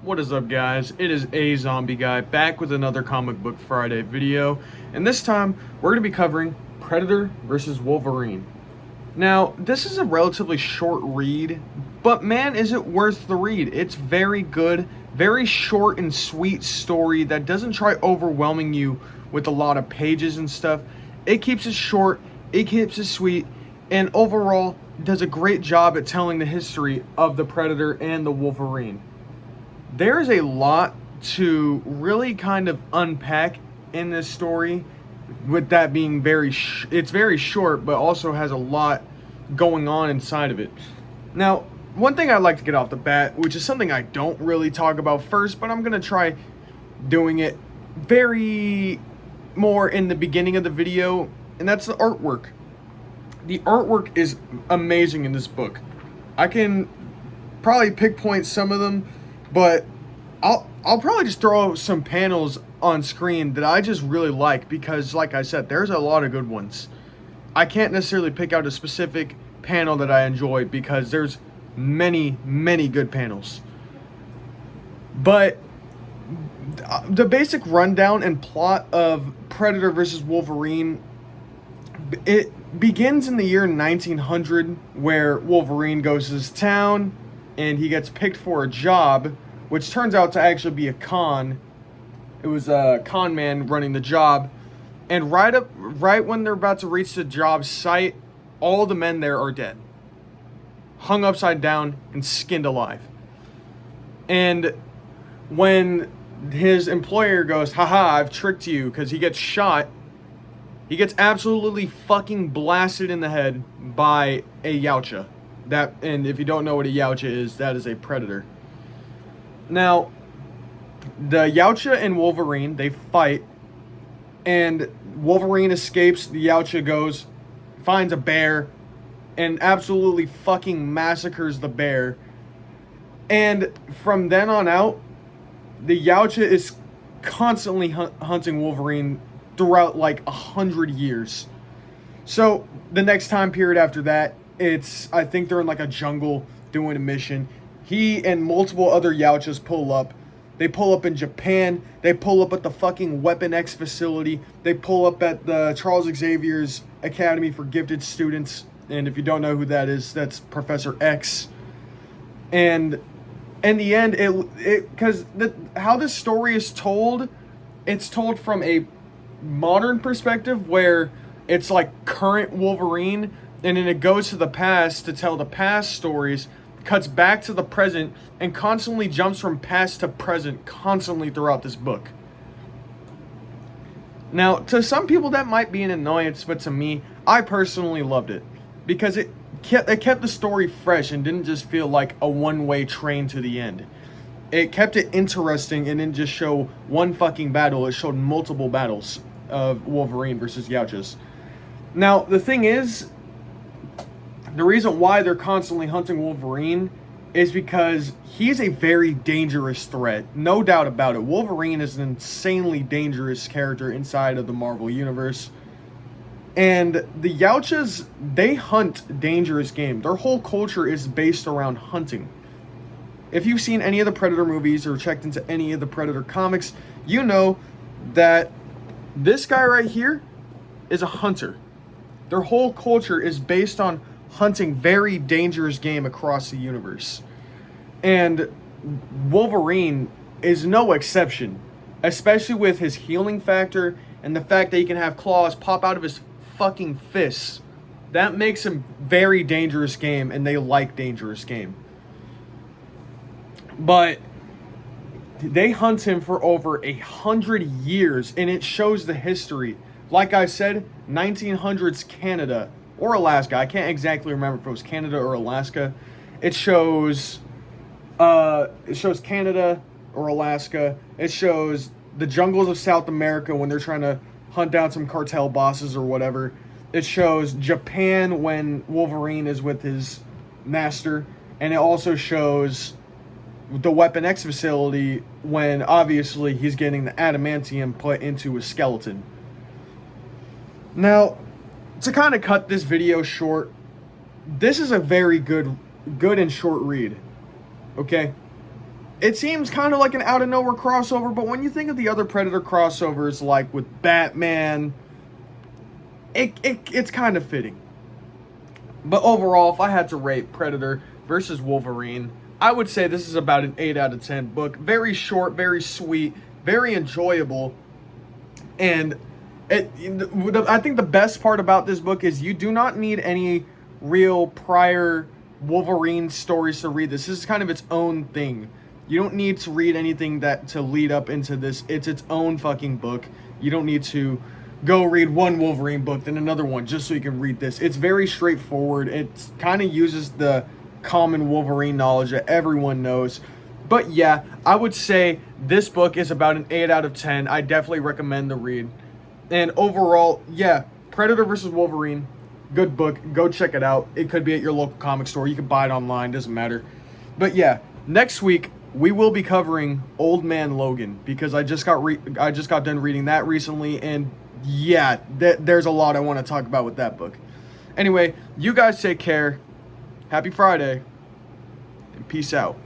What is up, guys? It is a zombie guy back with another Comic Book Friday video, and this time we're going to be covering Predator versus Wolverine. Now, this is a relatively short read, but man, is it worth the read. It's very good, very short and sweet story that doesn't try overwhelming you with a lot of pages and stuff. It keeps it short, it keeps it sweet, and overall does a great job at telling the history of the Predator and the Wolverine. There's a lot to really kind of unpack in this story, with that being it's very short, but also has a lot going on inside of it. Now, one thing I'd like to get off the bat, which is something I don't really talk about first, but I'm going to try doing it very more in the beginning of the video, and that's the artwork. The artwork is amazing in this book. I can probably pinpoint some of them, but I'll probably just throw some panels on screen that I just really like because, like I said, there's a lot of good ones. I can't necessarily pick out a specific panel that I enjoy because there's many good panels. But the basic rundown and plot of Predator versus Wolverine, it begins in the year 1900, where Wolverine goes to his town and he gets picked for a job, which turns out to actually be a con. It was a con man running the job, and right when they're about to reach the job site, all the men there are dead, hung upside down and skinned alive. And when his employer goes, haha, I've tricked you, because he gets shot, he gets absolutely fucking blasted in the head by a Yautja. And if you don't know what a Yautja is, that is a predator. Now, the Yautja and Wolverine, they fight, and Wolverine escapes. The Yautja goes, finds a bear, and absolutely fucking massacres the bear. And from then on out, the Yautja is constantly hunting Wolverine throughout like 100 years. So the next time period after that, I think they're in like a jungle doing a mission. He and multiple other Yautjas pull up. They pull up in Japan. They pull up at the fucking Weapon X facility. They pull up at the Charles Xavier's Academy for Gifted Students. And if you don't know who that is, that's Professor X. And in the end, because how this story is told, it's told from a modern perspective where it's like current Wolverine, and then it goes to the past to tell the past stories, cuts back to the present, and constantly jumps from past to present constantly throughout this book. Now, to some people that might be an annoyance, but to me, I personally loved it because it kept the story fresh and didn't just feel like a one-way train to the end. It kept it interesting and didn't just show one fucking battle. It showed multiple battles of Wolverine versus Yautjas. Now, the thing is, the reason why they're constantly hunting Wolverine is because he's a very dangerous threat. No doubt about it. Wolverine is an insanely dangerous character inside of the Marvel Universe. And the Yautjas, they hunt dangerous game. Their whole culture is based around hunting. If you've seen any of the Predator movies or checked into any of the Predator comics, you know that this guy right here is a hunter. Their whole culture is based on hunting very dangerous game across the universe. And Wolverine is no exception, especially with his healing factor and the fact that he can have claws pop out of his fucking fists. That makes him very dangerous game, and they like dangerous game. But they hunt him for over 100 years, and it shows the history. Like I said, 1900s Canada or Alaska. I can't exactly remember if it was Canada or Alaska. It shows Canada or Alaska. It shows the jungles of South America when they're trying to hunt down some cartel bosses or whatever. It shows Japan when Wolverine is with his master. And it also shows the Weapon X facility when obviously he's getting the adamantium put into his skeleton. Now, to kind of cut this video short, this is a very good and short read. Okay? it seems kind of like an out of nowhere crossover, but when you think of the other Predator crossovers, like with Batman, it's kind of fitting. But overall, if I had to rate Predator versus Wolverine, I would say this is about an 8 out of 10 book. Very short, very sweet, very enjoyable. And I think the best part about this book is you do not need any real prior Wolverine stories to read this. This is kind of its own thing. You don't need to read anything that to lead up into this. It's its own fucking book. You don't need to go read one Wolverine book, then another one, just so you can read this. It's very straightforward. It kind of uses the common Wolverine knowledge that everyone knows. But yeah, I would say this book is about an 8 out of 10. I definitely recommend the read. And overall, yeah, Predator versus Wolverine, good book. Go check it out. It could be at your local comic store. You can buy it online, doesn't matter. But yeah, next week we will be covering Old Man Logan, because I just got done reading that recently, and yeah, there's a lot I want to talk about with that book. Anyway, you guys take care. Happy Friday, and peace out.